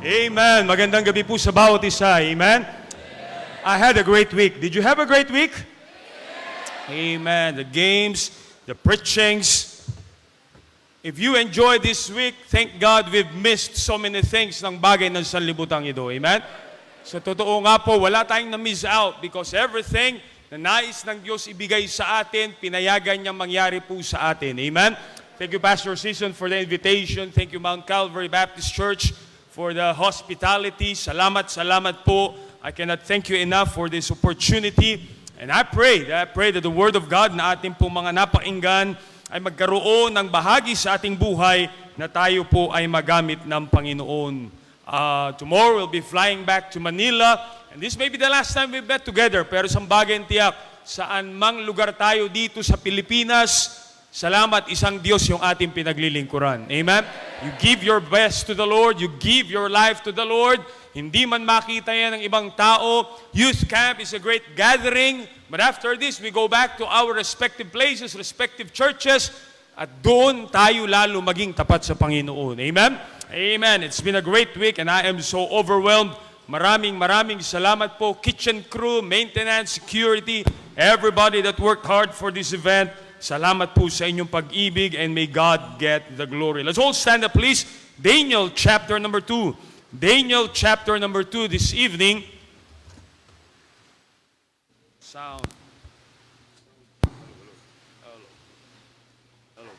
Amen. Magandang gabi po sa bawat isa. Amen. I had a great week. Did you have a great week? Amen. The games, the preachings. If you enjoyed this week, thank God we've missed so many things ng bagay ng sanlibutan ito. Amen. Sa totoo nga po, wala tayong na-miss out because everything na nais ng Diyos ibigay sa atin, pinayagan niya mangyari po sa atin. Amen. Thank you, Pastor Season, for the invitation. Thank you, Mount Calvary Baptist Church, for the hospitality. Salamat, salamat po. I cannot thank you enough for this opportunity. And I pray that the Word of God na ating po mga napakinggan ay magkaroon ng bahagi sa ating buhay na tayo po ay magamit ng Panginoon. Tomorrow we'll be flying back to Manila. And this may be the last time we met together. Pero sa bagay tiyak, saan mang lugar tayo dito sa Pilipinas, salamat, isang Diyos yung ating pinaglilingkuran. Amen? You give your best to the Lord. You give your life to the Lord. Hindi man makita yan ng ibang tao. Youth camp is a great gathering. But after this, we go back to our respective places, respective churches. At doon tayo lalo maging tapat sa Panginoon. Amen? Amen. It's been a great week and I am so overwhelmed. Maraming salamat po. Kitchen crew, maintenance, security, everybody that worked hard for this event. Salamat po sa inyong pag-ibig and may God get the glory. Let's all stand up, please. Daniel chapter number 2. Daniel chapter number 2 this evening. Sound. Hello.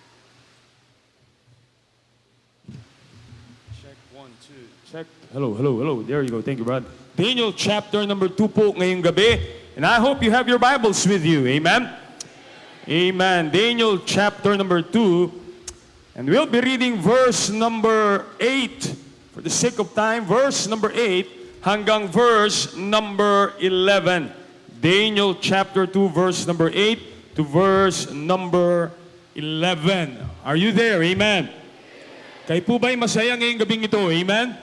Check 1, 2. Check. Hello. There you go. Thank you, Brad. Daniel chapter number 2 po ngayong gabi. And I hope you have your Bibles with you. Amen. Amen. Daniel chapter number 2. And we'll be reading verse number 8. For the sake of time, verse number 8 hanggang verse number 11. Daniel chapter 2, verse number 8 to verse number 11. Are you there? Amen. Kayo po ba'y masaya ngayong gabing ito? Amen?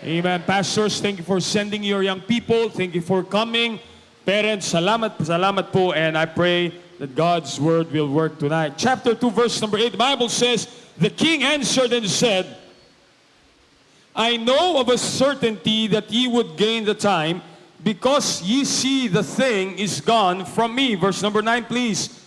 Amen. Pastors, thank you for sending your young people. Thank you for coming. Parents, salamat po. And I pray that God's word will work tonight. Chapter 2, verse number 8, the Bible says, the king answered and said, I know of a certainty that ye would gain the time, because ye see the thing is gone from me. Verse number 9, please.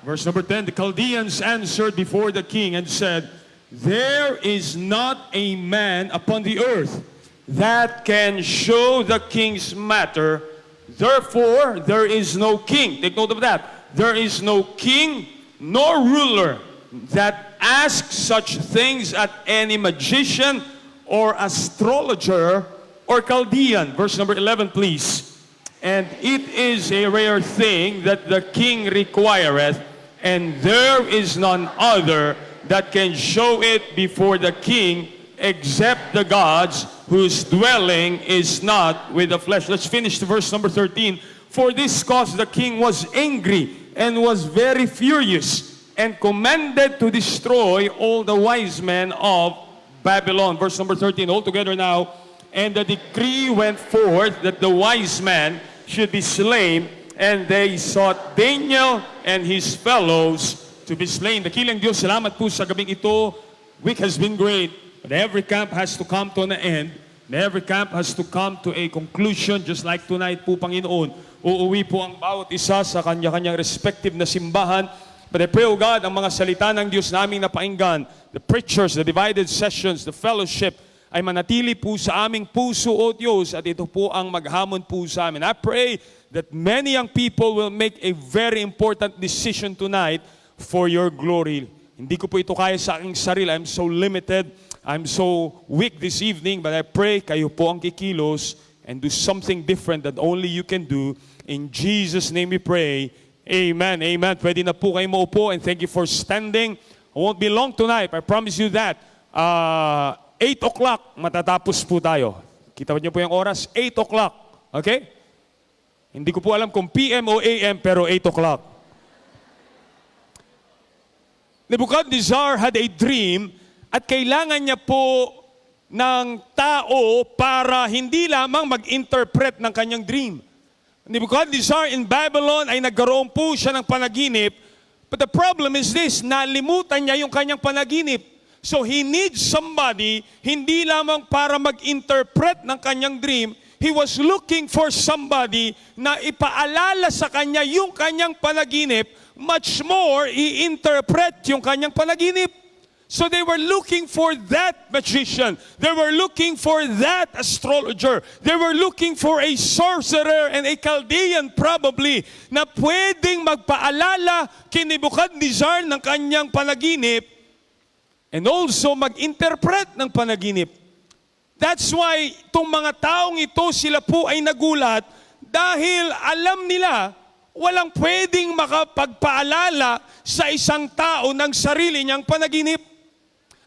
Verse number 10, the Chaldeans answered before the king and said, there is not a man upon the earth that can show the king's matter. Therefore, there is no king. Take note of that. There is no king nor ruler that asks such things at any magician or astrologer or Chaldean. Verse number 11, please. And it is a rare thing that the king requireth, and there is none other that can show it before the king except the gods whose dwelling is not with the flesh. Let's finish to verse number 13. For this cause the king was angry and was very furious and commanded to destroy all the wise men of Babylon. Verse number 13, all together now. And the decree went forth that the wise man should be slain, and they sought Daniel and his fellows to be slain. Dakilang Diyos, salamat po sa gabing ito. Week has been great, but every camp has to come to an end. And every camp has to come to a conclusion, just like tonight po, Panginoon. Uuwi po ang bawat isa sa kanya-kanyang respective na simbahan. But I pray, O God, ang mga salita ng Diyos naming napainggan, the preachers, the divided sessions, the fellowship, ay manatili po sa aming puso, O Diyos, at ito po ang maghamon po sa amin. I pray that many young people will make a very important decision tonight for your glory. Hindi ko po ito kaya sa aking sarili. I'm so limited. I'm so weak this evening, but I pray kayo po ang kikilos and do something different that only you can do. In Jesus' name we pray. Amen. Amen. Pwede na po kayo maupo, and thank you for standing. I won't be long tonight. I promise you that. 8 o'clock, matatapos po tayo. Kita niyo po yung oras? 8 o'clock. Okay? Hindi ko po alam kung PM o AM, pero 8 o'clock. Nebuchadnezzar had a dream at kailangan niya po ng tao para hindi lamang mag-interpret ng kanyang dream. Nebuchadnezzar in Babylon ay nagkaroon po siya ng panaginip, but the problem is this, nalimutan niya yung kanyang panaginip. So he needs somebody, hindi lamang para mag-interpret ng kanyang dream, he was looking for somebody na ipaalala sa kanya yung kanyang panaginip, much more, i-interpret yung kanyang panaginip. So they were looking for that magician. They were looking for that astrologer. They were looking for a sorcerer and a Chaldean probably na pwedeng magpaalala kay Nebuchadnezzar ng kanyang panaginip and also mag-interpret ng panaginip. That's why itong mga taong ito, sila po ay nagulat dahil alam nila walang pwedeng makapagpaalala sa isang tao ng sarili niyang panaginip.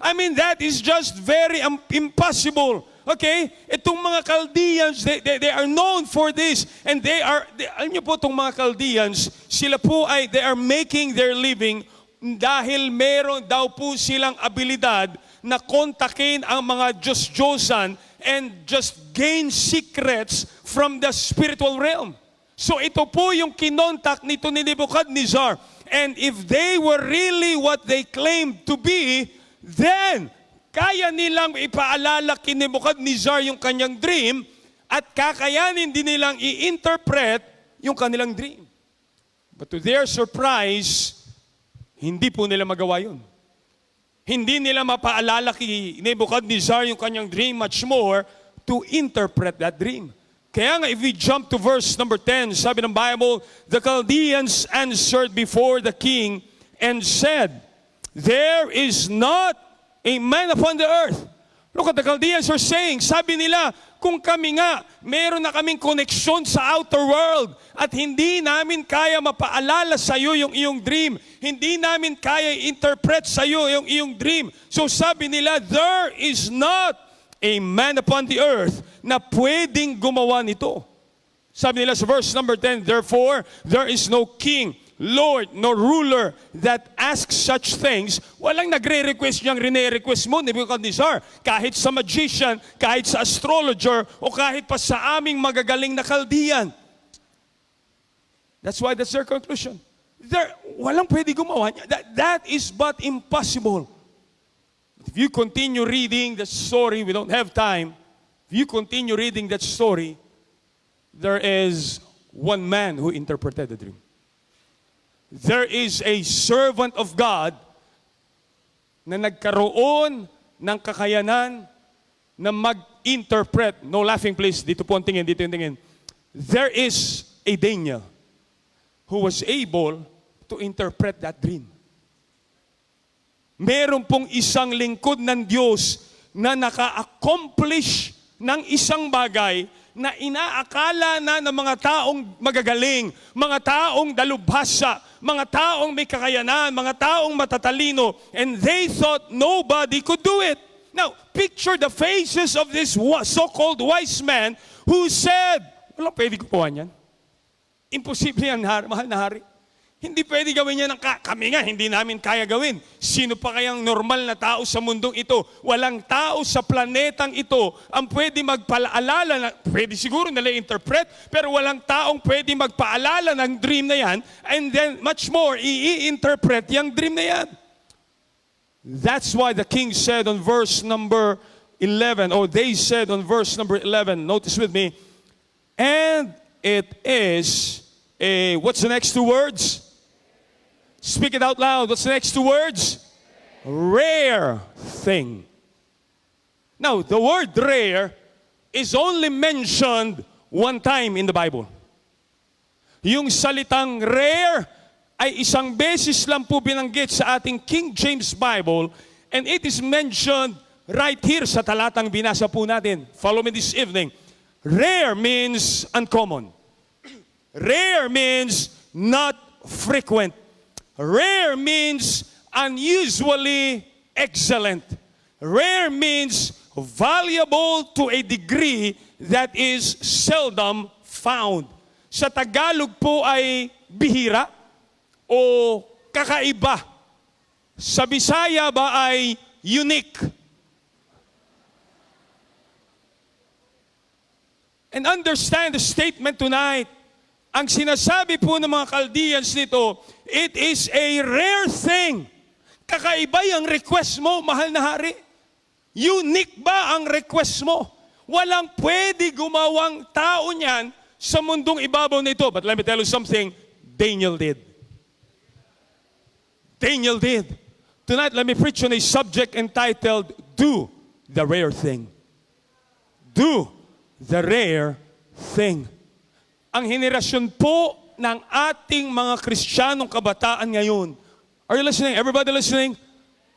I mean, that is just very impossible. Okay? Itong mga Chaldeans, they are known for this. And alam niyo po itong mga Chaldeans, sila po ay, they are making their living dahil meron daw po silang abilidad na kontakin ang mga Diyos-Diyosan and just gain secrets from the spiritual realm. So ito po yung kinontak nito ni Nebuchadnezzar. And if they were really what they claimed to be, then, kaya nilang ipaalala kay Nebuchadnezzar yung kanyang dream at kakayanin din nilang i-interpret yung kanilang dream. But to their surprise, hindi po nila magawa yun. Hindi nila mapaalala kay Nebuchadnezzar yung kanyang dream, much more to interpret that dream. Kaya nga, if we jump to verse number 10, sabi ng Bible, the Chaldeans answered before the king and said, there is not a man upon the earth. Look at the Chaldeans are saying, sabi nila, kung kami nga, meron na kaming koneksyon sa outer world at hindi namin kaya mapaalala sa iyo yung iyong dream. Hindi namin kaya interpret sa iyo yung iyong dream. So sabi nila, there is not a man upon the earth na pwedeng gumawa nito. Sabi nila sa verse number 10, therefore, there is no king, Lord, no ruler that asks such things. Walang nagre-request niyang rene-request mo, Nebuchadnezzar. Kahit sa magician, kahit sa astrologer, o kahit pa sa aming magagaling na Chaldean. That's why that's their conclusion. Walang pwede gumawa niya. That is but impossible. If you continue reading the story, we don't have time. If you continue reading that story, there is one man who interpreted the dream. There is a servant of God na nagkaroon ng kakayanan na mag-interpret. No laughing please. Dito po ang tingin, dito yung tingin. There is a Daniel who was able to interpret that dream. Meron pong isang lingkod ng Diyos na naka-accomplish ng isang bagay na inaakala na ng mga taong magagaling, mga taong dalubhasa, mga taong may kakayanan, mga taong matatalino, and they thought nobody could do it. Now, picture the faces of this so-called wise man who said, wala pwede kukuha niyan. Imposible yan, mahal na hari. Hindi pwede gawin niya kami nga, hindi namin kaya gawin. Sino pa kayang normal na tao sa mundong ito? Walang tao sa planetang ito ang pwede magpaalala, pwede siguro nila interpret, pero walang taong pwede magpaalala ng dream na yan, and then much more, i-interpret yung dream na yan. That's why the king said on verse number 11, or they said on verse number 11, notice with me, and it is what's the next two words? Speak it out loud. What's the next two words? Rare thing. Now, the word rare is only mentioned one time in the Bible. Yung salitang rare ay isang beses lang po binanggit sa ating King James Bible, and it is mentioned right here sa talatang binasa po natin. Follow me this evening. Rare means uncommon. Rare means not frequent. Rare means unusually excellent. Rare means valuable to a degree that is seldom found. Sa Tagalog po ay bihira o kakaiba. sa Bisaya ba ay unique? And understand the statement tonight. Ang sinasabi po ng mga Chaldeans nito, it is a rare thing. Kakaiba ang request mo, mahal na hari. Unique ba ang request mo? Walang pwede gumawang tao niyan sa mundong ibabaw nito. But let me tell you something, Daniel did. Daniel did. Tonight, let me preach on a subject entitled, Do the Rare Thing. Do the Rare Thing. Ang henerasyon po ng ating mga Kristiyanong kabataan ngayon. Are you listening? Everybody listening?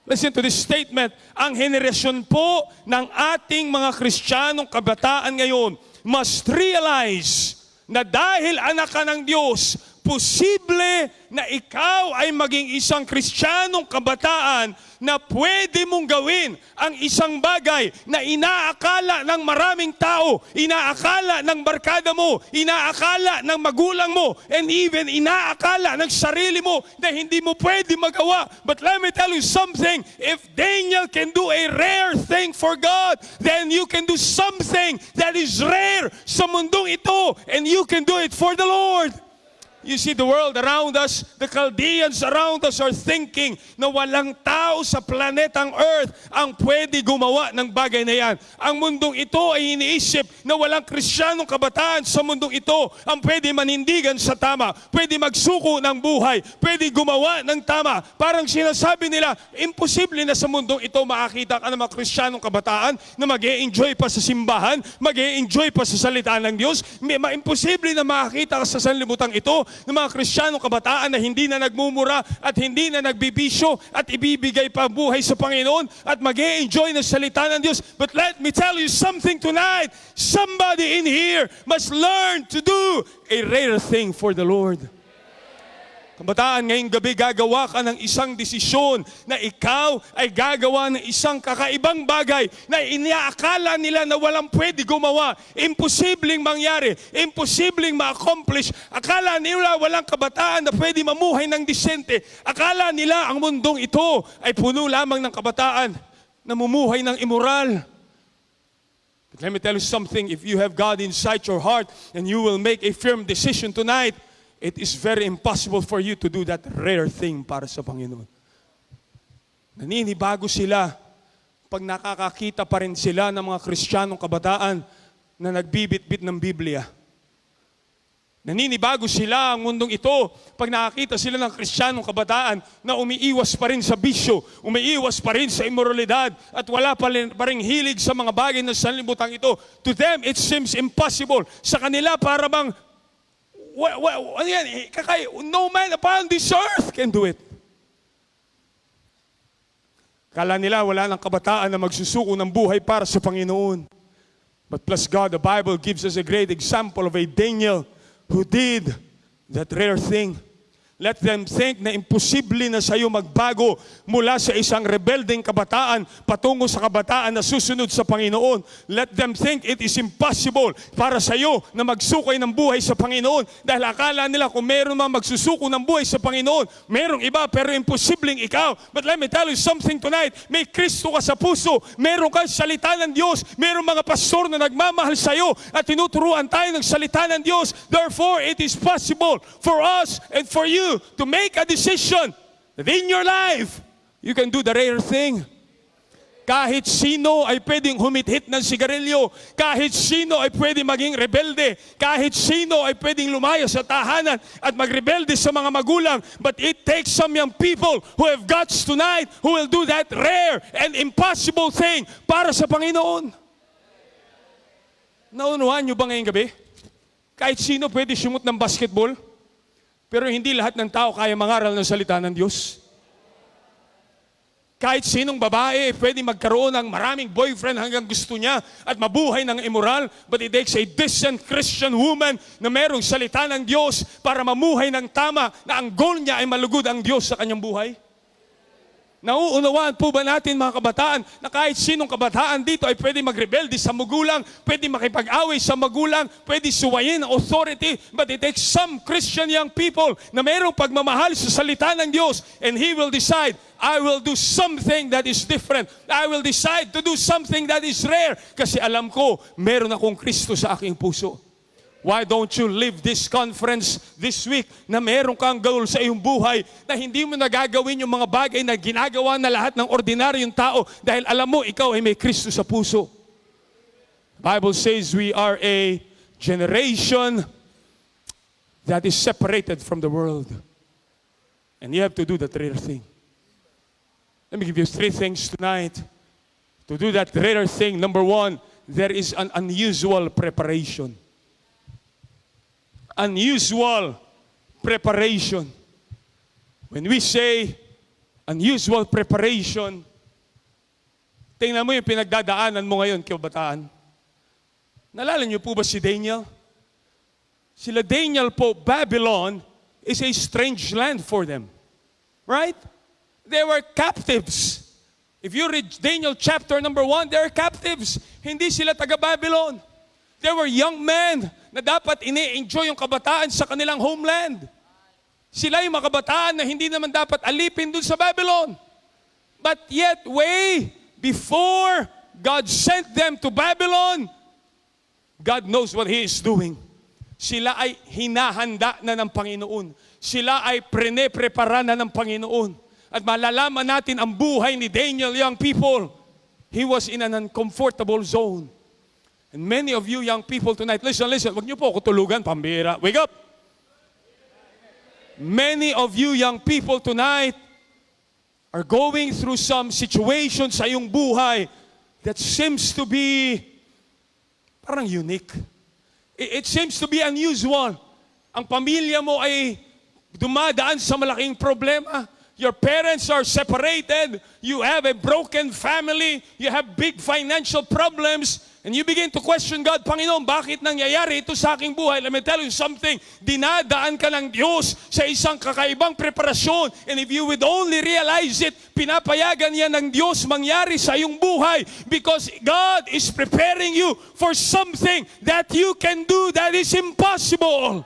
Listen to this statement. Ang henerasyon po ng ating mga Kristiyanong kabataan ngayon must realize na dahil anak ka ng Diyos, posible na ikaw ay maging isang Kristiyanong kabataan na pwede mong gawin ang isang bagay na inaakala ng maraming tao, inaakala ng barkada mo, inaakala ng magulang mo, and even inaakala ng sarili mo na hindi mo pwede magawa. But let me tell you something, if Daniel can do a rare thing for God, then you can do something that is rare sa mundong ito, and you can do it for the Lord. You see, the world around us, the Chaldeans around us are thinking na walang tao sa planetang Earth ang pwede gumawa ng bagay na yan. Ang mundong ito ay iniisip na walang Kristiyanong kabataan sa mundong ito ang pwede manindigan sa tama, pwede magsuko ng buhay, pwede gumawa ng tama. Parang sinasabi nila, imposible na sa mundong ito makakita ka ng mga Kristiyanong kabataan na mag-e-enjoy pa sa simbahan, mag-e-enjoy pa sa salita ng Diyos. Imposible na makakita ka sa sanlibutan ito ng mga Kristiyanong kabataan na hindi na nagmumura at hindi na nagbibisyo at ibibigay pa buhay sa Panginoon at mag-e-enjoy ng salita ng Diyos. But let me tell you something tonight. Somebody in here must learn to do a rare thing for the Lord. Kabataan, ngayong gabi gagawa ka ng isang desisyon na ikaw ay gagawa ng isang kakaibang bagay na iniakala nila na walang pwede gumawa, imposibleng mangyari, imposibleng ma-accomplish. Akala nila walang kabataan na pwede mamuhay ng disente. Akala nila ang mundong ito ay puno lamang ng kabataan na mumuhay ng immoral. But let me tell you something, if you have God inside your heart and you will make a firm decision tonight, it is very impossible for you to do that rare thing para sa Panginoon. Naninibago sila pag nakakakita pa rin sila ng mga Kristiyanong kabataan na nagbibitbit ng Biblia. Naninibago sila ang mundong ito pag nakakita sila ng Kristiyanong kabataan na umiiwas pa rin sa bisyo, umiiwas pa rin sa immoralidad at wala pa rin hilig sa mga bagay na sanlibutan ito. To them, it seems impossible. Sa kanila, para bang no man upon this earth can do it. Kala nila wala ng kabataan na magsusuko ng buhay para sa Panginoon. But plus God, the Bible gives us a great example of a Daniel who did that rare thing. Let them think na imposible na sa iyo magbago mula sa isang rebeldeng kabataan patungo sa kabataan na susunod sa Panginoon. Let them think it is impossible para sa iyo na magsukay ng buhay sa Panginoon dahil akala nila kung meron man magsusuko ng buhay sa Panginoon, merong iba pero imposibleng ikaw. But let me tell you something tonight, may Kristo ka sa puso, meron kang salita ng Diyos, merong mga pastor na nagmamahal sa iyo at tinuturuan tayo ng salita ng Diyos. Therefore, it is possible for us and for you to make a decision that in your life, you can do the rare thing. Kahit sino ay pwedeng humithit ng sigarilyo, kahit sino ay pwedeng maging rebelde, kahit sino ay pwedeng lumaya sa tahanan at magrebelde sa mga magulang. But it takes some young people who have guts tonight who will do that rare and impossible thing para sa Panginoon. Naunawaan nyo ba ngayong gabi? Kahit sino pwede sumut ng basketball, pero hindi lahat ng tao kaya mangaral ng salita ng Diyos. Kahit sinong babae pwede magkaroon ng maraming boyfriend hanggang gusto niya at mabuhay ng immoral, but it takes a decent Christian woman na merong salita ng Diyos para mamuhay ng tama na ang goal niya ay malugod ang Diyos sa kanyang buhay. Nauunawaan po ba natin mga kabataan na kahit sinong kabataan dito ay pwede magrebelde sa magulang, pwede makipag-away sa magulang, pwede suwayin ang authority, but it takes some Christian young people na mayroong pagmamahal sa salita ng Diyos, and he will decide, I will do something that is different. I will decide to do something that is rare kasi alam ko, meron akong Kristo sa aking puso. Why don't you leave this conference this week na meron kang goal sa iyong buhay na hindi mo nagagawin yung mga bagay na ginagawa na lahat ng ordinaryong tao dahil alam mo ikaw ay may Kristo sa puso. Bible says we are a generation that is separated from the world. And you have to do that rare thing. Let me give you 3 things tonight. To do that rare thing, number 1, there is an unusual preparation. Unusual preparation. When we say unusual preparation, tingnan mo yung pinagdadaanan mo ngayon, kabataan. Nalala niyo po ba si Daniel? Sila Daniel po, Babylon is a strange land for them. Right? They were captives. If you read Daniel chapter number 1, they are captives. Hindi sila taga-Babylon. They were young men na dapat ini-enjoy yung kabataan sa kanilang homeland. Sila yung mga kabataan na hindi naman dapat alipin dun sa Babylon. But yet, way before God sent them to Babylon, God knows what He is doing. Sila ay hinahanda na ng Panginoon. Sila ay prepara na ng Panginoon. At malalaman natin ang buhay ni Daniel, young people. He was in an uncomfortable zone. And many of you young people tonight, listen, wag niyo po ako tulugan, pambira. Wake up! Many of you young people tonight are going through some situations sa iyong buhay that seems to be parang unique. It seems to be unusual. Ang pamilya mo ay dumadaan sa malaking problema. Your parents are separated. You have a broken family. You have big financial problems. And you begin to question God, Panginoon, bakit nangyayari ito sa aking buhay? Let me tell you something. Dinadaan ka ng Diyos sa isang kakaibang preparasyon. And if you would only realize it, pinapayagan niya ng Diyos mangyari sa iyong buhay because God is preparing you for something that you can do that is impossible.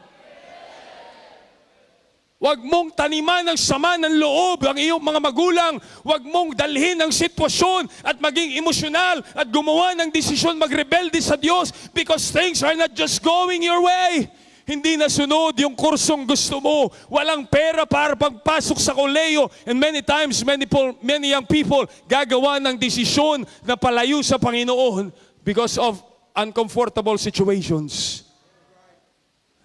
Huwag mong taniman ng sama ng loob ang iyong mga magulang. Huwag mong dalhin ang sitwasyon at maging emosyonal at gumawa ng desisyon magrebelde sa Diyos because things are not just going your way. Hindi nasunod yung kursong gusto mo. Walang pera para pagpasok sa koleyo. And many times, many young people gagawa ng desisyon na palayo sa Panginoon because of uncomfortable situations.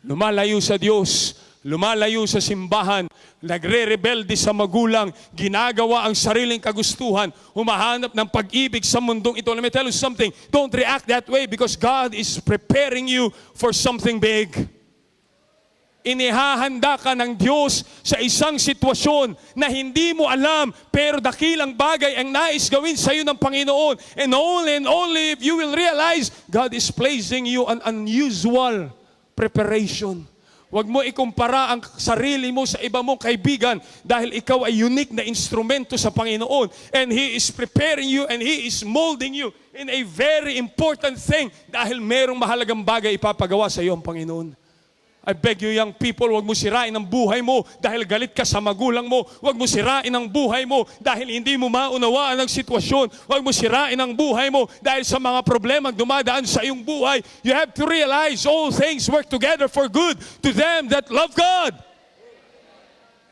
Lumalayo sa Diyos. Lumalayo sa simbahan, nagre-rebelde sa magulang, ginagawa ang sariling kagustuhan, humahanap ng pag-ibig sa mundong ito. Let me tell you something, don't react that way because God is preparing you for something big. Inihahanda ka ng Diyos sa isang sitwasyon na hindi mo alam, pero dakilang bagay ang nais gawin sa iyo ng Panginoon. And only if you will realize, God is placing you an unusual preparation. Huwag mo ikumpara ang sarili mo sa iba mong kaibigan dahil ikaw ay unique na instrumento sa Panginoon. And He is preparing you and He is molding you in a very important thing dahil merong mahalagang bagay ipapagawa sa iyo ang Panginoon. I beg you young people, huwag mo sirain ang buhay mo dahil galit ka sa magulang mo. Huwag mo sirain ang buhay mo dahil hindi mo maunawaan ang sitwasyon. Huwag mo sirain ang buhay mo dahil sa mga problema dumadaan sa iyong buhay. You have to realize all things work together for good to them that love God.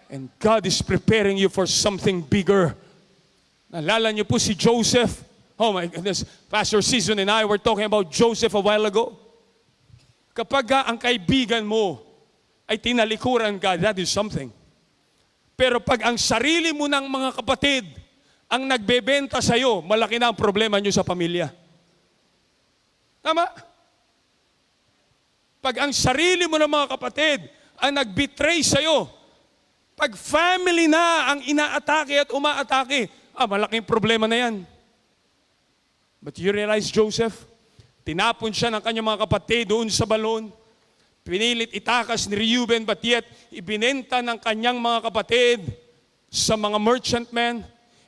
And God is preparing you for something bigger. Naalala niyo po si Joseph? Oh my goodness, Pastor Season and I were talking about Joseph a while ago. Kapag ang kaibigan mo ay tinalikuran ka, that is something. Pero pag ang sarili mo ng mga kapatid ang nagbebenta sa iyo, malaki na ang problema niyo sa pamilya. Tama? Pag ang sarili mo ng mga kapatid ang nagbetray sa iyo, pag family na ang inaatake at umaatake, malaking problema na yan. But you realize, Joseph, tinapon siya ng kanyang mga kapatid doon sa balon. Pinilit itakas ni Reuben, but yet ibinenta ng kanyang mga kapatid sa mga merchantmen.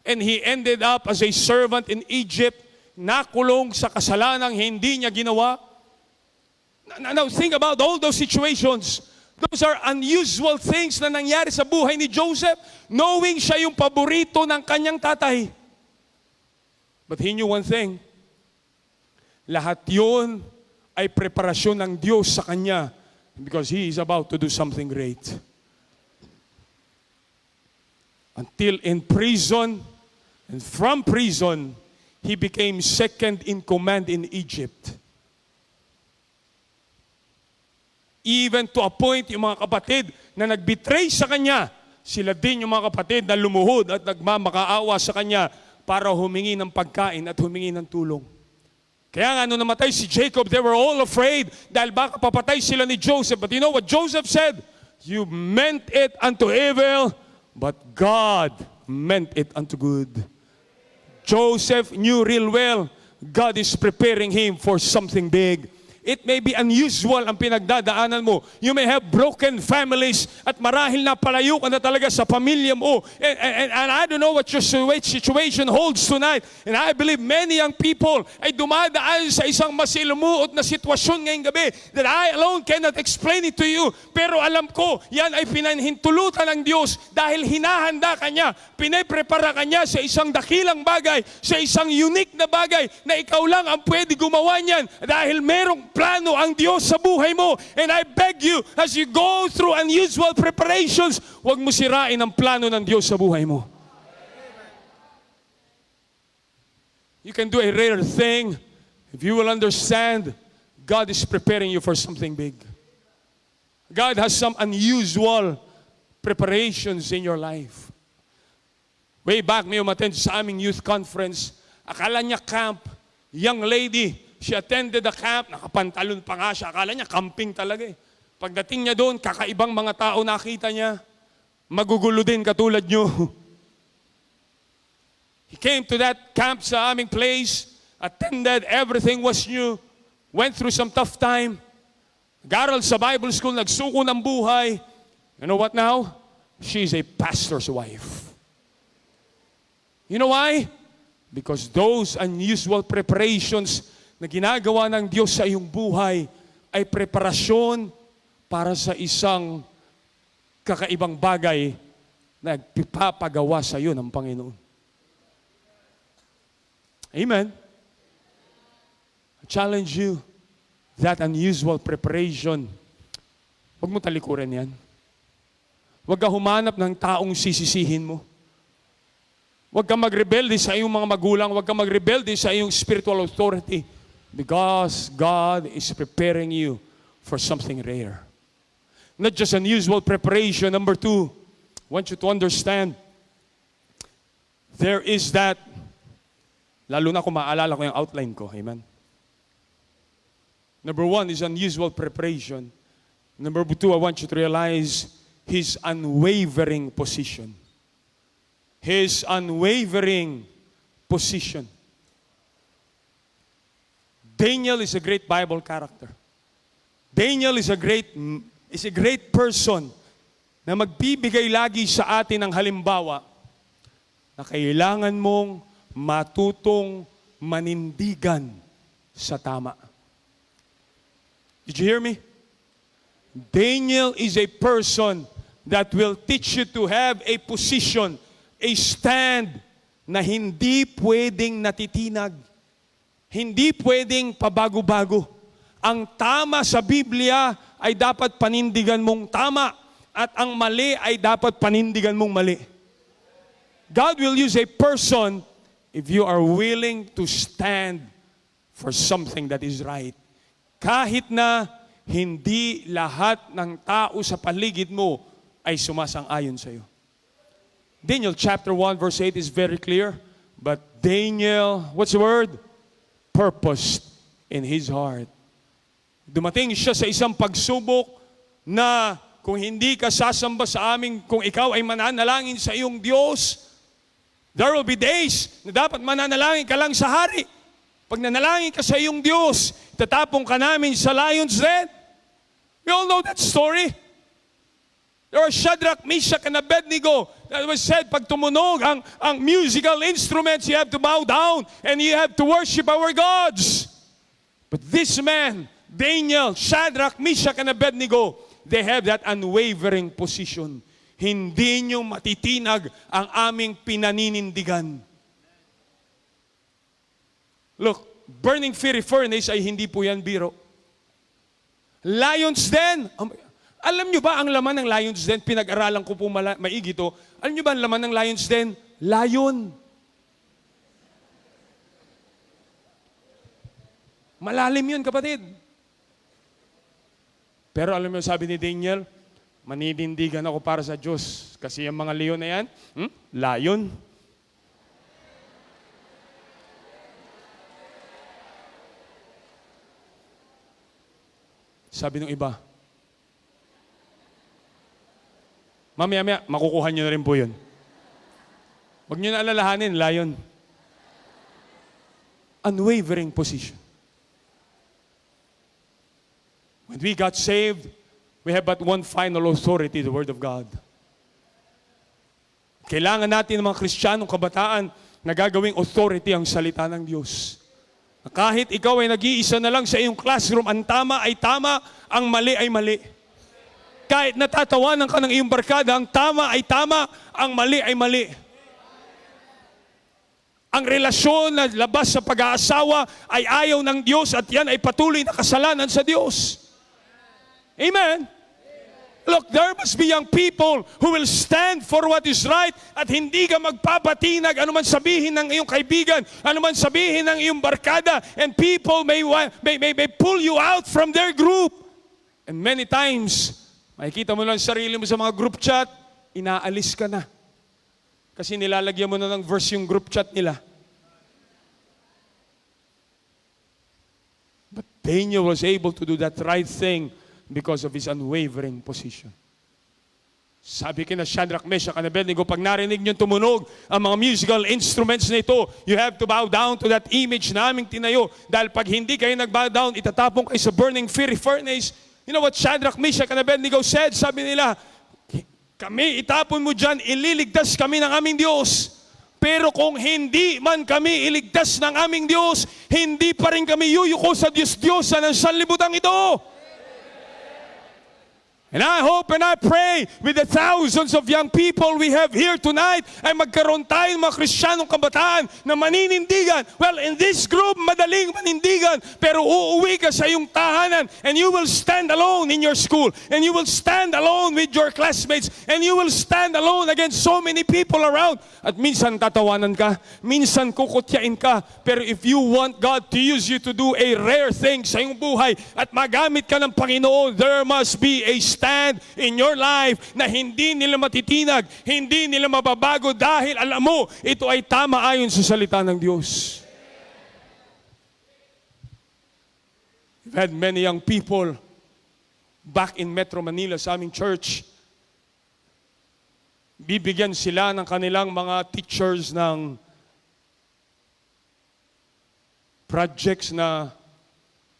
And he ended up as a servant in Egypt, nakulong sa kasalanang hindi niya ginawa. Now think about all those situations. Those are unusual things na nangyari sa buhay ni Joseph, knowing siya yung paborito ng kanyang tatay. But he knew one thing. Lahat yun ay preparasyon ng Diyos sa kanya because he is about to do something great. Until in prison, and from prison, he became second in command in Egypt. Even to a point, yung mga kapatid na nagbetray sa kanya, sila din yung mga kapatid na lumuhod at nagmamakaawa sa kanya para humingi ng pagkain at humingi ng tulong. Kaya nga, nung namatay si Jacob, they were all afraid dahil baka papatay sila ni Joseph. But you know what Joseph said? You meant it unto evil, but God meant it unto good. Joseph knew real well, God is preparing him for something big. It may be unusual ang pinagdadaanan mo. You may have broken families at marahil na palayo ka na talaga sa pamilya mo. And I don't know what your situation holds tonight. And I believe many young people ay dumadaan sa isang masilumuot na sitwasyon ngayong gabi that I alone cannot explain it to you. Pero alam ko, yan ay pinahintulutan ng Diyos dahil hinahanda ka niya, pinaprepara ka niya sa isang dakilang bagay, sa isang unique na bagay na ikaw lang ang pwede gumawa niyan dahil merong plano ang Diyos sa buhay mo. And I beg you, as you go through unusual preparations, huwag mo sirain ang plano ng Diyos sa buhay mo. You can do a rare thing if you will understand God is preparing you for something big. God has some unusual preparations in your life. Way back, may umattend sa aming youth conference. Akala niya camp, young lady. She attended the camp, nakapantalon pa nga siya. Akala niya camping talaga eh. Pagdating niya doon, kakaibang mga tao nakita niya. Magugulo din katulad niyo. He came to that camp sa aming place, attended, everything was new, went through some tough time, nag-aral sa Bible school, nagsuko ng buhay. You know what now? She's a pastor's wife. You know why? Because those unusual preparations na ginagawa ng Diyos sa iyong buhay ay preparasyon para sa isang kakaibang bagay na nagpapagawa sa iyo ng Panginoon. Amen. I challenge you, that unusual preparation, huwag mo talikuran yan. Huwag ka humanap ng taong sisisihin mo. Huwag ka magrebelde sa iyong mga magulang. Huwag ka magrebelde sa iyong spiritual authority. Because God is preparing you for something rare. Not just unusual preparation. Number two, I want you to understand, there is that, lalo na kung maalala ko yung outline ko, amen? Number one is unusual preparation. Number two, I want you to realize His unwavering position. His unwavering position. Daniel is a great Bible character. Daniel is a great person na magbibigay lagi sa atin ng halimbawa na kailangan mong matutong manindigan sa tama. Did you hear me? Daniel is a person that will teach you to have a position, a stand na hindi pwedeng natitinag. Hindi pwedeng pabago-bago. Ang tama sa Biblia ay dapat panindigan mong tama at ang mali ay dapat panindigan mong mali. God will use a person if you are willing to stand for something that is right. Kahit na hindi lahat ng tao sa paligid mo ay sumasang-ayon sa iyo. Daniel chapter 1 verse 8 is very clear. But Daniel, what's the word? Purposed in his heart. Dumating siya sa isang pagsubok na kung hindi ka sasamba sa amin, kung ikaw ay mananalangin sa iyong Diyos, there will be days na dapat mananalangin ka lang sa hari. Pag nanalangin ka sa iyong Diyos, tatapong ka namin sa lion's den. We all know that story. There were Shadrach, Meshach, and Abednego. That was said, pag tumunog ang musical instruments, you have to bow down and you have to worship our gods. But this man, Daniel, Shadrach, Meshach, and Abednego, they have that unwavering position. Hindi nyo matitinag ang aming pinaninindigan. Look, burning fiery furnace ay hindi po yan biro. Lion's Den. Alam nyo ba ang laman ng Lion's Den? Pinag-aralan ko po maigi to. Alam nyo ba ang laman ng Lion's Den? Lion. Malalim yun, kapatid. Pero alam mo, sabi ni Daniel, maninindigan ako para sa Diyos. Kasi yung mga leon na yan, lion. Sabi ng iba, mamaya, makukuha nyo na rin po yun. Huwag nyo na alalahanin, lion. Unwavering position. When we got saved, we have but one final authority, the Word of God. Kailangan natin ng mga Kristiyanong kabataan na gagawing authority ang salita ng Diyos. Kahit ikaw ay nag-iisa na lang sa iyong classroom, ang tama ay tama, ang mali ay mali. Kahit natatawanan ka ng iyong barkada, ang tama ay tama, ang mali ay mali. Ang relasyon na labas sa pag-aasawa ay ayaw ng Diyos at yan ay patuloy na kasalanan sa Diyos. Amen? Look, there must be young people who will stand for what is right at hindi ka magpapatinag anuman sabihin ng iyong kaibigan, anuman sabihin ng iyong barkada, and people may pull you out from their group. And many times, makikita mo lang sarili mo sa mga group chat, inaalis ka na. Kasi nilalagyan mo na ng verse yung group chat nila. But Daniel was able to do that right thing because of his unwavering position. Sabi kina Shadrach, Meshach, and Abednego, pag narinig nyo tumunog ang mga musical instruments na ito, you have to bow down to that image na aming tinayo. Dahil pag hindi kayo nag-bow down, itatapong kayo sa burning fiery furnace. You know what Shadrach, Meshach, and Abednego said? Sabi nila, kami itapon mo dyan, ililigtas kami ng aming Diyos. Pero kung hindi man kami iligtas ng aming Diyos, hindi pa rin kami yuyuko sa Diyos-Diyosan ng sanlibutan ito. And I hope and I pray with the thousands of young people we have here tonight ay magkaroon tayo mga Kristiyanong kabataan na maninindigan. Well, in this group, madaling manindigan, pero uuwi ka sa iyong tahanan and you will stand alone in your school and you will stand alone with your classmates and you will stand alone against so many people around. At minsan tatawanan ka, minsan kukutyain ka, pero if you want God to use you to do a rare thing sa iyong buhay at magamit ka ng Panginoon, there must be a stand in your life na hindi nila matitinag, hindi nila mababago dahil alam mo, ito ay tama ayon sa salita ng Diyos. We've had many young people back in Metro Manila sa aming church. Bibigyan sila ng kanilang mga teachers ng projects na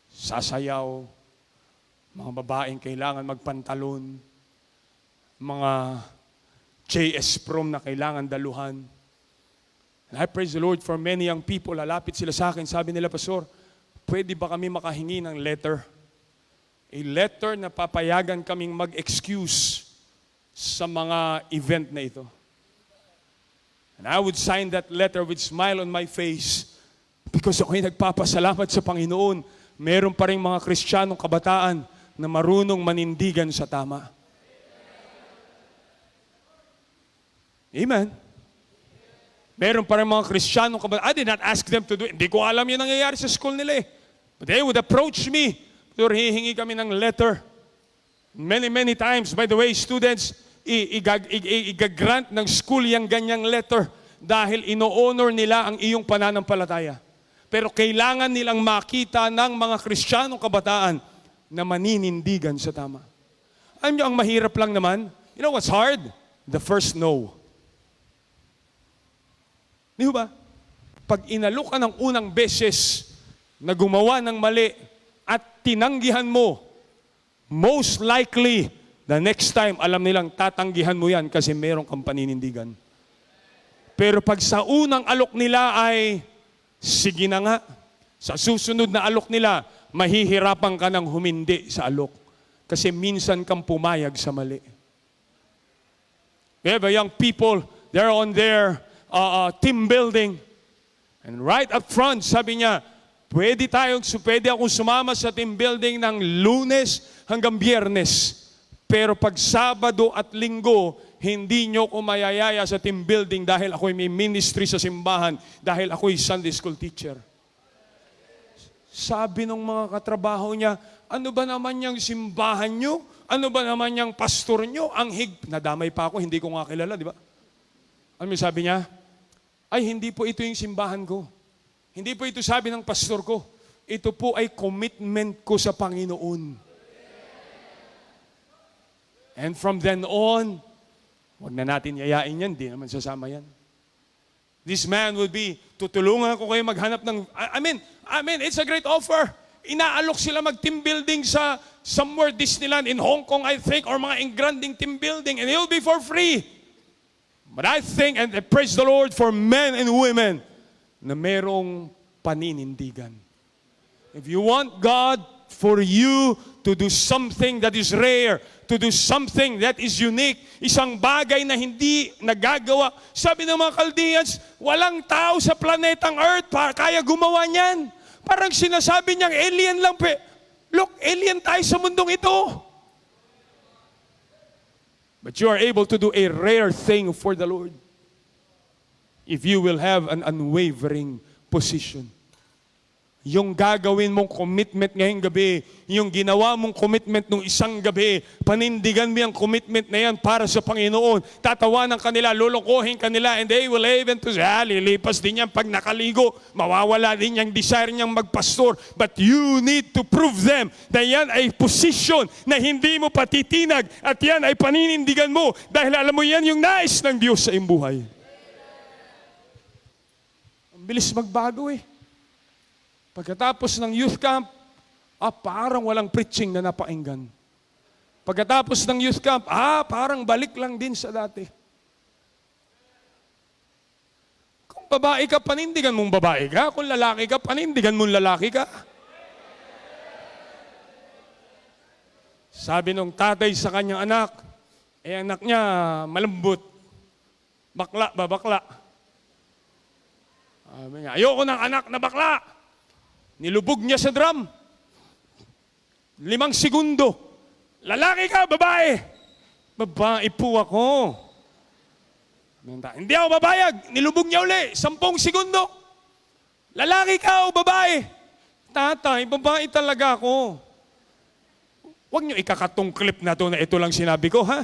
sasayaw, mga babaeng kailangan magpantalon, mga JS prom na kailangan daluhan. And I praise the Lord for many young people. Lalapit sila sa akin, sabi nila, Pastor, pwede ba kami makahingi ng letter? A letter na papayagan kaming mag-excuse sa mga event na ito. And I would sign that letter with smile on my face because ako'y nagpapasalamat sa Panginoon. Meron pa rin mga Kristiyanong kabataan na marunong manindigan sa tama. Amen. Meron pa rin mga Kristiyanong kabataan. I did not ask them to do it. Hindi ko alam yung nangyayari sa school nila eh. But they would approach me. Pero hihingi kami ng letter. Many times, by the way, students, igagrant ng school yung ganyang letter dahil ino-honor nila ang iyong pananampalataya. Pero kailangan nilang makita ng mga Kristiyanong kabataan na maninindigan sa tama. Alam niyo, ang mahirap lang naman, you know what's hard? The first no. Di ba? Pag inalok ka ng unang beses na gumawa ng mali at tinanggihan mo, most likely, the next time, alam nilang tatanggihan mo yan kasi meron kang paninindigan. Pero pag sa unang alok nila ay, sige na nga, sa susunod na alok nila, mahihirapan ka ng humindi sa alok. Kasi minsan kang pumayag sa mali. We have young people, they're on their team building. And right up front, sabi niya, pwede akong sumama sa team building ng Lunes hanggang Biyernes. Pero pag Sabado at Linggo, hindi nyo ko mayayaya sa team building dahil ako'y may ministry sa simbahan, dahil ako'y Sunday school teacher. Sabi ng mga katrabaho niya, ano ba naman yung simbahan nyo? Ano ba naman yung pastor nyo? Nadamay pa ako, hindi ko nga kilala, di ba? Ano yung sabi niya? Ay, hindi po ito yung simbahan ko. Hindi po ito sabi ng pastor ko. Ito po ay commitment ko sa Panginoon. And from then on, wag na natin yayain yan, di naman sasama yan. This man will be, tutulungan ko kayo maghanap ng, I mean, it's a great offer. Inaalok sila mag-team building sa somewhere Disneyland in Hong Kong, I think, or mga engranding team building, and it will be for free. But I think, and I praise the Lord for men and women na merong paninindigan. If you want God for you to do something that is rare, to do something that is unique, isang bagay na hindi nagagawa. Sabi ng mga Chaldeans, walang tao sa planetang Earth kaya gumawa niyan. Parang sinasabi niyang alien lang. Look, alien tayo sa mundong ito. But you are able to do a rare thing for the Lord if you will have an unwavering position. Yung gagawin mong commitment ngayong gabi, yung ginawa mong commitment nung isang gabi, panindigan mo yung commitment na yan para sa Panginoon. Tatawanan kanila, lulukohin kanila, and they will even to say, lilipas din yan pag nakaligo, mawawala din yung desire niyang magpastor. But you need to prove them na yan ay position na hindi mo patitinag at yan ay paninindigan mo dahil alam mo yan yung nais ng Diyos sa iyong buhay. Ang bilis magbago eh. Pagkatapos ng youth camp, parang walang preaching na napakinggan. Pagkatapos ng youth camp, parang balik lang din sa dati. Kung babae ka, panindigan mong babae ka. Kung lalaki ka, panindigan mong lalaki ka. Sabi nung tatay sa kanyang anak, anak niya malambot. Bakla ba, bakla? Sabi niya, ayoko ng anak na bakla. Nilubog niya sa drum. 5 segundo. Lalaki ka, babae? Babae po ako. Hindi ako babayag. Nilubog niya uli. 10 segundo. Lalaki ka o babae? Tatay, babae talaga ako. Huwag niyo ikakatong clip na to na ito lang sinabi ko, ha?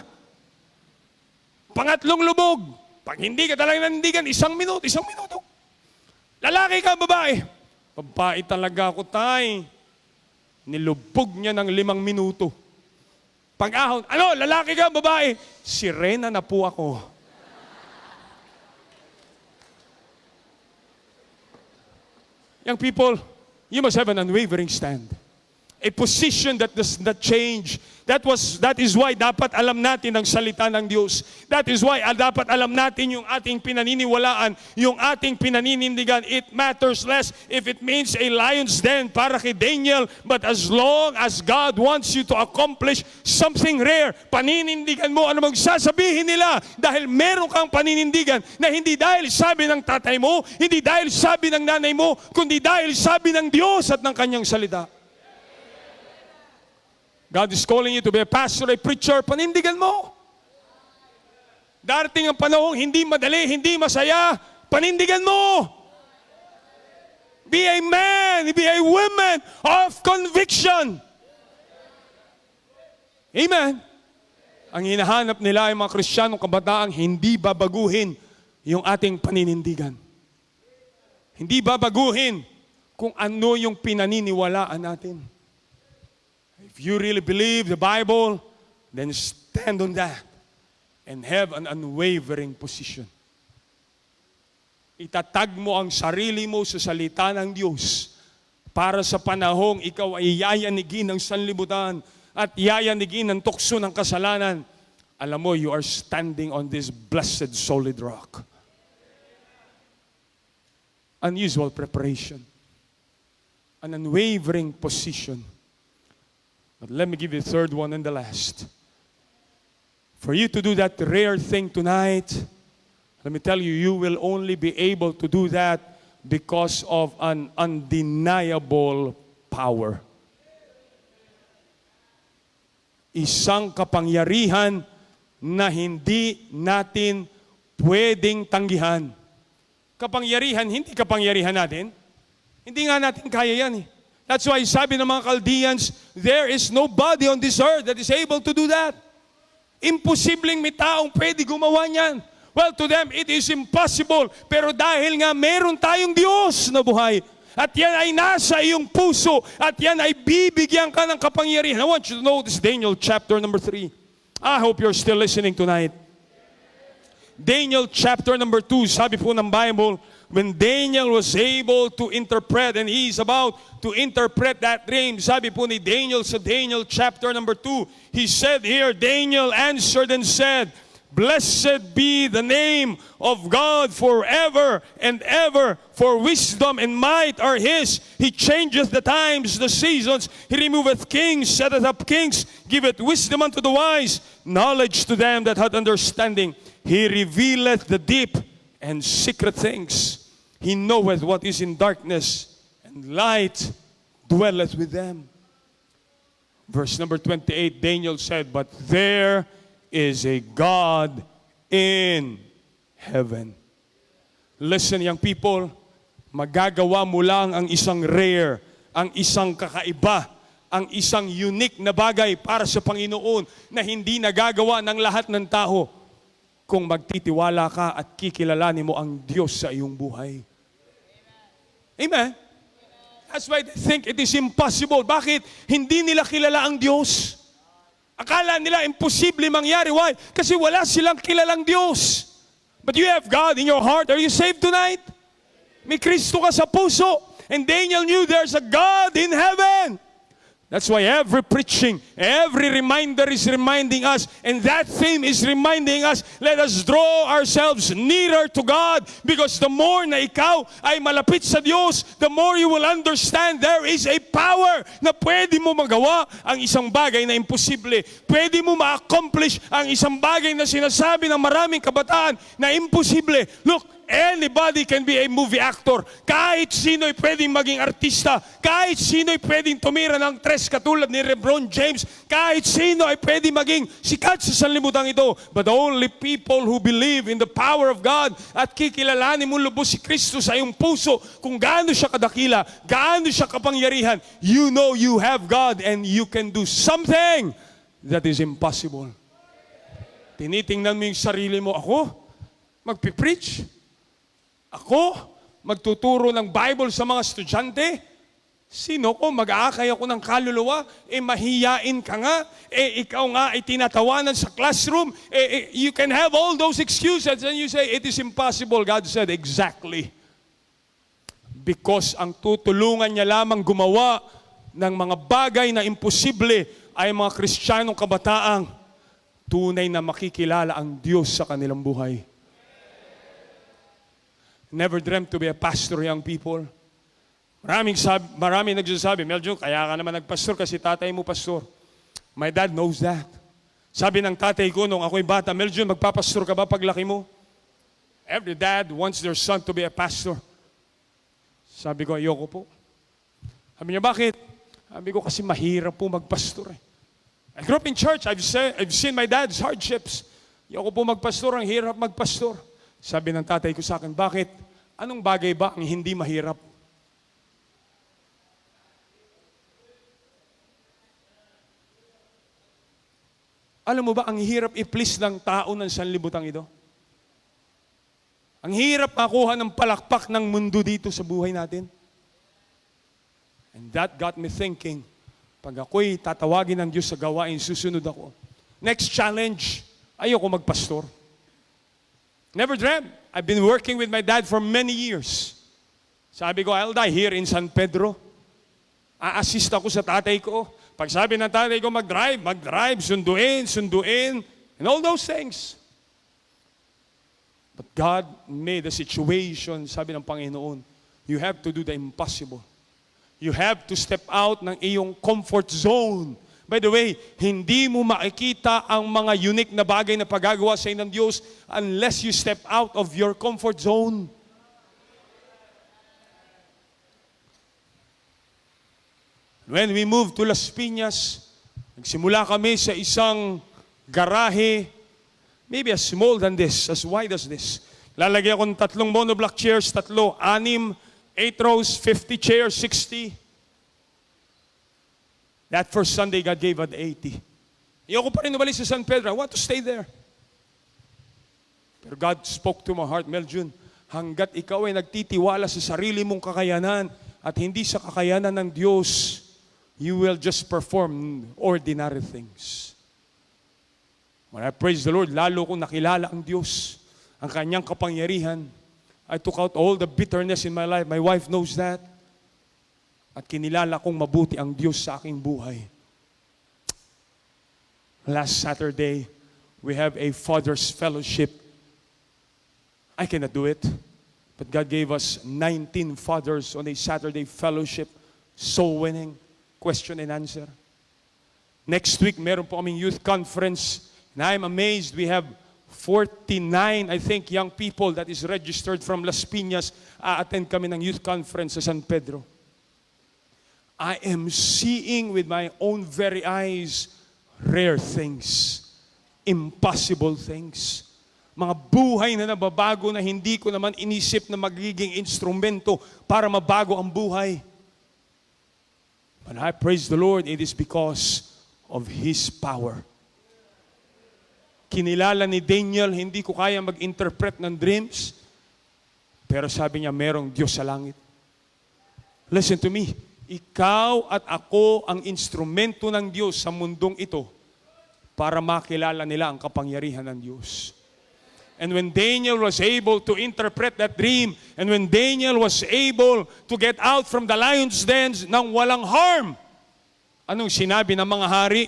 Pangatlong lubog. Pag hindi ka talaga nandigan, 1 minuto. Lalaki ka, babae? Babae talaga ako, tay. Nilubog niya ng 5 minuto. Pag-ahon, lalaki ka, babae? Sirena na po ako. Young people, you must have an unwavering stand. A position that does not change. That is why dapat alam natin ang salita ng Diyos. That is why dapat alam natin yung ating pinaniniwalaan, yung ating pinaninindigan. It matters less if it means a lion's den para kay Daniel, but as long as God wants you to accomplish something rare, paninindigan mo, ano magsasabihin nila dahil meron kang paninindigan na hindi dahil sabi ng tatay mo, hindi dahil sabi ng nanay mo, kundi dahil sabi ng Diyos at ng kanyang salita. God is calling you to be a pastor, a preacher. Panindigan mo. Darating ang panahon, hindi madali, hindi masaya. Panindigan mo. Be a man, be a woman of conviction. Amen. Ang hinahanap nila ay mga Kristiyanong kabataang hindi babaguhin yung ating paninindigan. Hindi babaguhin kung ano yung pinaniniwalaan natin. If you really believe the Bible, then stand on that and have an unwavering position. Itatag mo ang sarili mo sa salita ng Diyos para sa panahong ikaw ay yayanigin ng sanlibutan at yayanigin ng tukso ng kasalanan, alam mo, you are standing on this blessed solid rock. Unusual preparation. An unwavering position. But let me give you the third one and the last. For you to do that rare thing tonight, let me tell you, you will only be able to do that because of an undeniable power. Isang kapangyarihan na hindi natin pwedeng tanggihan. Kapangyarihan, hindi kapangyarihan natin. Hindi nga natin kaya yan eh. That's why sabi ng mga Chaldeans, there is nobody on this earth that is able to do that. Imposibleng may taong pwede gumawa niyan. Well, to them, it is impossible. Pero dahil nga meron tayong Diyos na buhay, at yan ay nasa iyong puso, at yan ay bibigyan ka ng kapangyarihan. I want you to know this, Daniel chapter number 3. I hope you're still listening tonight. Daniel chapter number 2, sabi po ng Bible, when Daniel was able to interpret, and he is about to interpret that dream, sabi po ni Daniel sa Daniel chapter number 2, he said here, Daniel answered and said, Blessed be the name of God forever and ever, for wisdom and might are His. He changeth the times, the seasons. He removeth kings, setteth up kings, giveth wisdom unto the wise, knowledge to them that had understanding. He revealeth the deep and secret things. He knoweth what is in darkness, and light dwelleth with them. Verse number 28, Daniel said, But there is a God in heaven. Listen, young people, magagawa mo lang ang isang rare, ang isang kakaiba, ang isang unique na bagay para sa Panginoon na hindi nagagawa ng lahat ng tao kung magtitiwala ka at kikilalanin mo ang Diyos sa iyong buhay. Amen? That's why they think it is impossible. Bakit? Hindi nila kilala ang Diyos. Akala nila imposible mangyari. Why? Kasi wala silang kilalang Diyos. But you have God in your heart. Are you saved tonight? May Kristo ka sa puso. And Daniel knew there's a God in heaven. That's why every preaching, every reminder is reminding us, and that theme is reminding us, let us draw ourselves nearer to God, because the more na ikaw ay malapit sa Diyos, the more you will understand there is a power na pwede mo magawa ang isang bagay na imposible. Pwede mo ma-accomplish ang isang bagay na sinasabi ng maraming kabataan na imposible. Look, anybody can be a movie actor. Kahit sino'y pwedeng maging artista. Kahit sino'y pwedeng tumira ng tres katulad ni LeBron James. Kahit sino ay pwedeng maging sikat sa sanlibutan ito. But only people who believe in the power of God at kikilalanin mo lubos si Kristo sa iyong puso kung gaano siya kadakila, gaano siya kapangyarihan. You know you have God and you can do something that is impossible. Tinitingnan mo yung sarili mo, ako, magpipreach. Ako, magtuturo ng Bible sa mga estudyante? Sino ko? Mag-aakay ako ng kaluluwa? Mahiyain ka nga? Ikaw nga ay tinatawanan sa classroom? You can have all those excuses and you say, it is impossible. God said, exactly. Because ang tutulungan niya lamang gumawa ng mga bagay na imposible ay mga Kristiyanong kabataang tunay na makikilala ang Diyos sa kanilang buhay. Never dreamt to be a pastor, young people. Maraming nagsasabi, Meljo, kaya ka naman nagpastor kasi tatay mo pastor. My dad knows that. Sabi ng tatay ko nung ako'y bata, Meljo, magpapastor ka ba paglaki mo? Every dad wants their son to be a pastor. Sabi ko, ayoko po. Sabi niya, bakit? Sabi ko, kasi mahirap po magpastor. I grew up in church. I've seen my dad's hardships. Ayoko po magpastor, ang hirap magpastor. Sabi ng tatay ko sa akin, bakit? Anong bagay ba ang hindi mahirap? Alam mo ba, ang hirap i-please ng tao ng sanlibutan ito? Ang hirap makuha ng palakpak ng mundo dito sa buhay natin. And that got me thinking, pag ako'y tatawagin ng Diyos sa gawain, susunod ako. Next challenge, ayoko magpastor. Never dreamt. I've been working with my dad for many years. Sabi ko, I'll die here in San Pedro. A-assist ako sa tatay ko. Pag sabi ng tatay ko mag-drive, sunduin, and all those things. But God made a situation, sabi ng Panginoon, you have to do the impossible. You have to step out ng iyong comfort zone. By the way, hindi mo makikita ang mga unique na bagay na pagagawa sa ng Diyos unless you step out of your comfort zone. When we moved to Las Piñas, nagsimula kami sa isang garahe, maybe as small than this, as wide as this. Lalagyan ko ng 3 monoblock chairs, 6, 8 rows, 50 chairs, 60. That first Sunday, God gave us 80. Ayoko pa rin umalis sa San Pedro. I want to stay there. Pero God spoke to my heart, Meljun, hanggat ikaw ay nagtitiwala sa sarili mong kakayanan at hindi sa kakayanan ng Diyos, you will just perform ordinary things. When I praise the Lord, lalo kong nakilala ang Diyos, ang kanyang kapangyarihan. I took out all the bitterness in my life. My wife knows that. At kinilala kong mabuti ang Diyos sa aking buhay. Last Saturday, we have a Father's Fellowship. I cannot do it. But God gave us 19 fathers on a Saturday fellowship. Soul winning, question and answer. Next week, meron po kaming youth conference. And I'm amazed, we have 49, I think, young people that is registered from Las Piñas. Attend kami ng youth conference sa San Pedro. I am seeing with my own very eyes rare things, impossible things. Mga buhay na nababago na hindi ko naman inisip na magiging instrumento para mabago ang buhay. But I praise the Lord, it is because of His power. Kinilala ni Daniel, hindi ko kaya mag-interpret ng dreams, pero sabi niya, merong Diyos sa langit. Listen to me, ikaw at ako ang instrumento ng Diyos sa mundong ito para makilala nila ang kapangyarihan ng Diyos. And when Daniel was able to interpret that dream, and when Daniel was able to get out from the lion's dens nang walang harm, anong sinabi ng mga hari?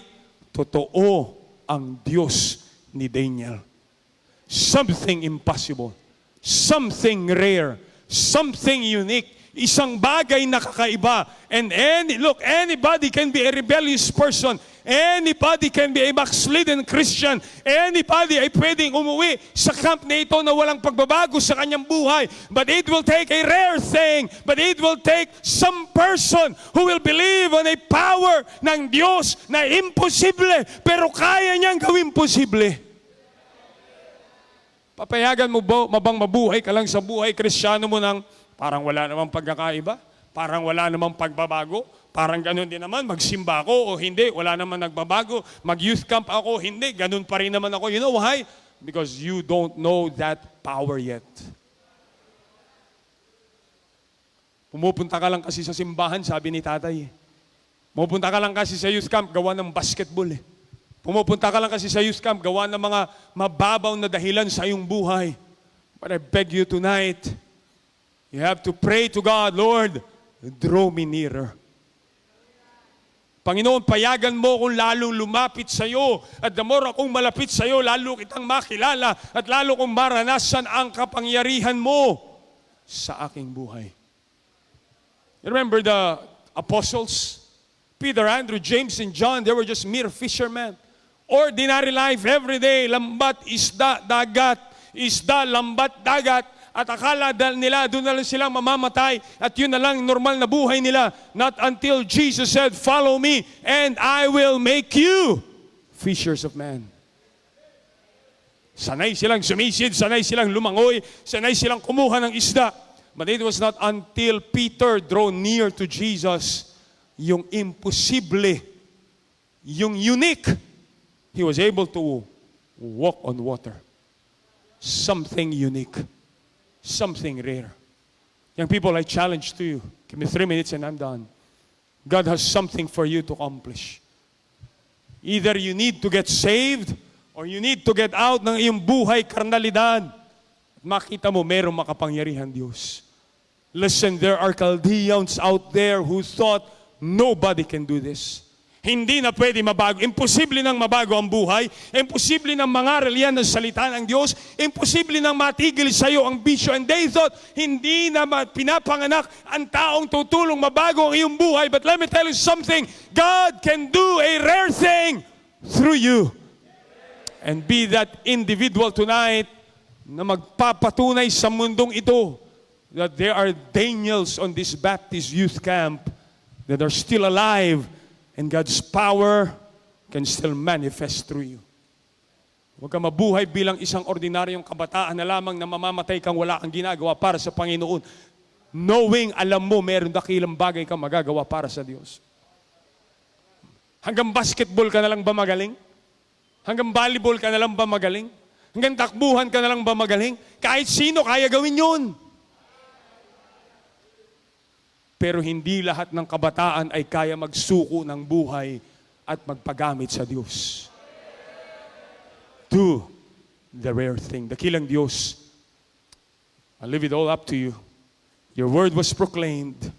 Totoo ang Diyos ni Daniel. Something impossible, something rare, something unique, isang bagay na kakaiba. And anybody can be a rebellious person. Anybody can be a backslidden Christian. Anybody ay pwedeng umuwi sa camp na ito na walang pagbabago sa kanyang buhay. But it will take a rare thing. But it will take some person who will believe on a power ng Diyos na imposible, pero kaya niyang gawin posible. Papayagan mo ba mabang mabuhay ka lang sa buhay Kristiyano mo nang parang wala namang pagkakaiba? Parang wala namang pagbabago? Parang ganun din naman, magsimba ako o hindi, wala naman nagbabago. Mag-youth camp ako, hindi, ganun pa rin naman ako. You know why? Because you don't know that power yet. Pumupunta ka lang kasi sa simbahan, sabi ni tatay. Pumupunta ka lang kasi sa youth camp, gawa ng basketball eh. Pumupunta ka lang kasi sa youth camp, gawa ng mga mababaw na dahilan sa iyong buhay. But I beg you tonight, you have to pray to God, Lord, draw me nearer. Panginoon, payagan mo kung lalong lumapit sa iyo. At the more akong malapit sa iyo, lalo kitang makilala at lalo kong maranasan ang kapangyarihan mo sa aking buhay. You remember the apostles? Peter, Andrew, James, and John, they were just mere fishermen. Ordinary life, every day, lambat, isda, dagat, isda, lambat, dagat. At akala nila, doon na lang silang mamamatay at yun na lang normal na buhay nila. Not until Jesus said, follow me and I will make you fishers of men. Sanay silang sumisid, sanay silang lumangoy, sanay silang kumuha ng isda. But it was not until Peter drew near to Jesus, yung imposible, yung unique, he was able to walk on water. Something unique. Something rare. Young people, I challenge to you. Give me 3 minutes and I'm done. God has something for you to accomplish. Either you need to get saved or you need to get out ng iyong buhay karnalidad. At makita mo, merong makapangyarihan Diyos. Listen, there are Chaldeans out there who thought nobody can do this. Hindi na pwede mabago. Imposible nang mabago ang buhay. Imposible nang mangaral yan ng salita ng Diyos. Imposible nang matigil sa iyo ang bisyo. And they thought, hindi na pinapanganak ang taong tutulong mabago ang iyong buhay. But let me tell you something. God can do a rare thing through you. And be that individual tonight na magpapatunay sa mundong ito that there are Daniels on this Baptist youth camp that are still alive. And God's power can still manifest through you. Huwag ka mabuhay bilang isang ordinaryong kabataan na lamang na mamamatay kang wala kang ginagawa para sa Panginoon. Knowing, alam mo, meron dakilang bagay kang magagawa para sa Diyos. Hanggang basketball ka na lang ba magaling? Hanggang volleyball ka na lang ba magaling? Hanggang takbuhan ka na lang ba magaling? Kahit sino kaya gawin yun. Pero hindi lahat ng kabataan ay kaya magsuko ng buhay at magpagamit sa Diyos. Do the rare thing. Dakilang Diyos, I leave it all up to you. Your word was proclaimed.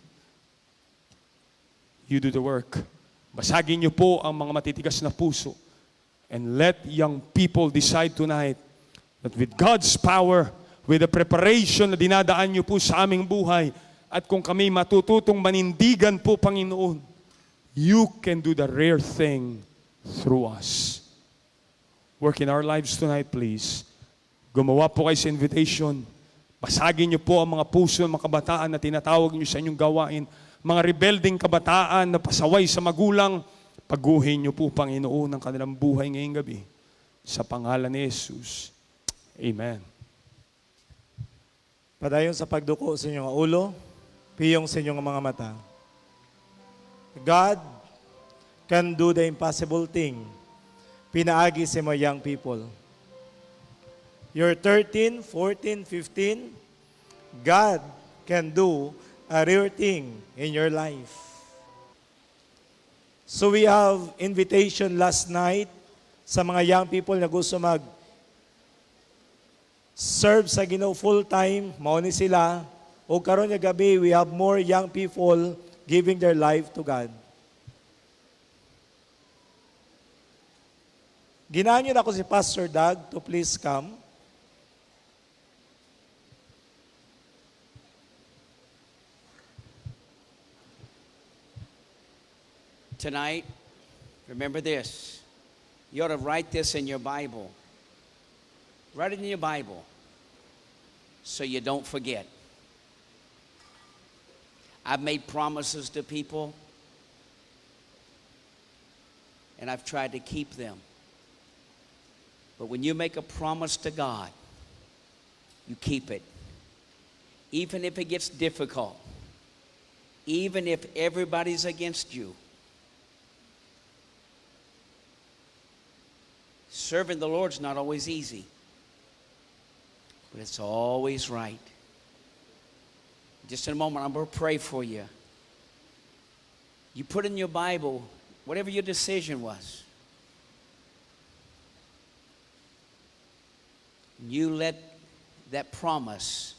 You do the work. Basagin niyo po ang mga matitigas na puso. And let young people decide tonight that with God's power, with the preparation na dinadaan niyo po sa aming buhay, at kung kami matututong manindigan po, Panginoon, you can do the rare thing through us. Work in our lives tonight, please. Gumawa po kayo sa invitation. Basagin niyo po ang mga puso ng mga kabataan na tinatawag niyo sa inyong gawain. Mga rebelding kabataan na pasaway sa magulang, paguhin niyo po, Panginoon, ang kanilang buhay ngayong gabi. Sa pangalan ni Jesus. Amen. Padayon sa pagduko sa inyong ulo, piyong sa inyong mga mata. God can do the impossible thing. Pinaagi sa mga young people. You're 13, 14, 15. God can do a rare thing in your life. So we have invitation last night sa mga young people na gusto serve sa Ginoo full time, mao ni sila. O karon nga gabi, we have more young people giving their life to God. Ginanyo na ako si Pastor Doug to please come. Tonight, remember this. You ought to write this in your Bible. Write it in your Bible so you don't forget. I've made promises to people, and I've tried to keep them. But when you make a promise to God, you keep it. Even if it gets difficult, even if everybody's against you. Serving the Lord's not always easy, but it's always right. Just in a moment, I'm going to pray for you. You put in your Bible whatever your decision was. You let that promise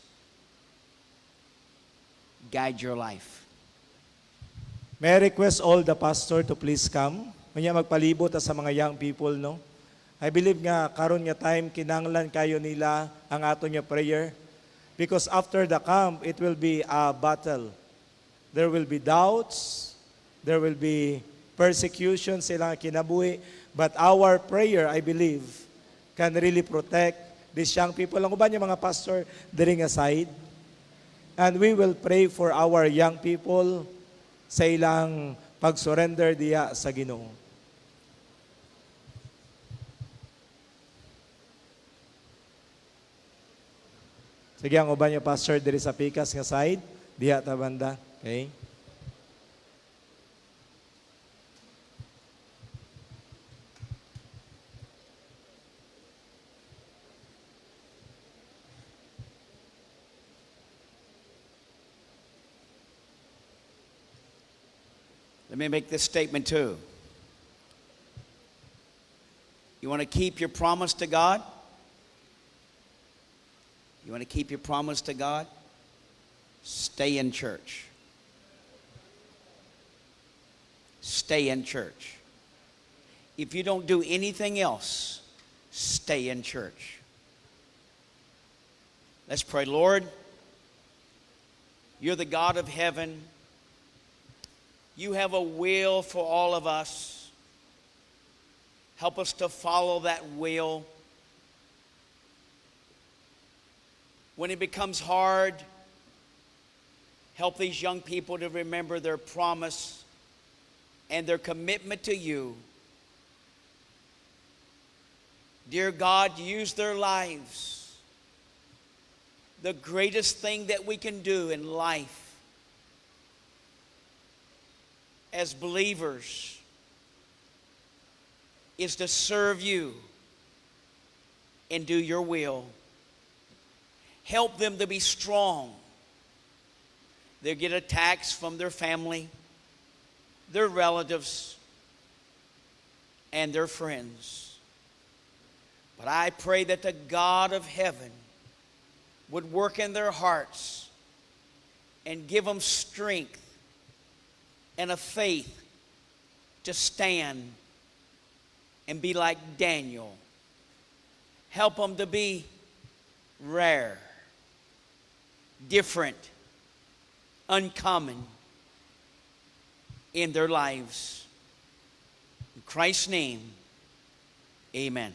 guide your life. May I request all the pastor to please come? Manya magpalibot sa mga young people, no? I believe nga, karon nga time, kinanglan kayo nila ang ato nga prayer. Because after the camp, it will be a battle. There will be doubts. There will be persecution silang kinabuhi. But our prayer, I believe, can really protect these young people. Ang uban yung mga pastor, during aside. And we will pray for our young people sa ilang pag-surrender diya sa Ginoo. Sige, ang uban yung pastor diri sa pikas nga side, diha ta banda. Okay? Let me make this statement too. You want to keep your promise to God? You want to keep your promise to God? Stay in church. stay in church. If you don't do anything else, stay in church. Let's pray. Lord, you're the God of heaven. You have a will for all of us. Help us to follow that will. When it becomes hard, help these young people to remember their promise and their commitment to you. Dear God, use their lives. The greatest thing that we can do in life as believers is to serve you and do your will. Help them to be strong. They get attacks from their family, their relatives, and their friends. But I pray that the God of heaven would work in their hearts and give them strength and a faith to stand and be like Daniel. Help them to be rare, different, uncommon in their lives. In Christ's name, amen.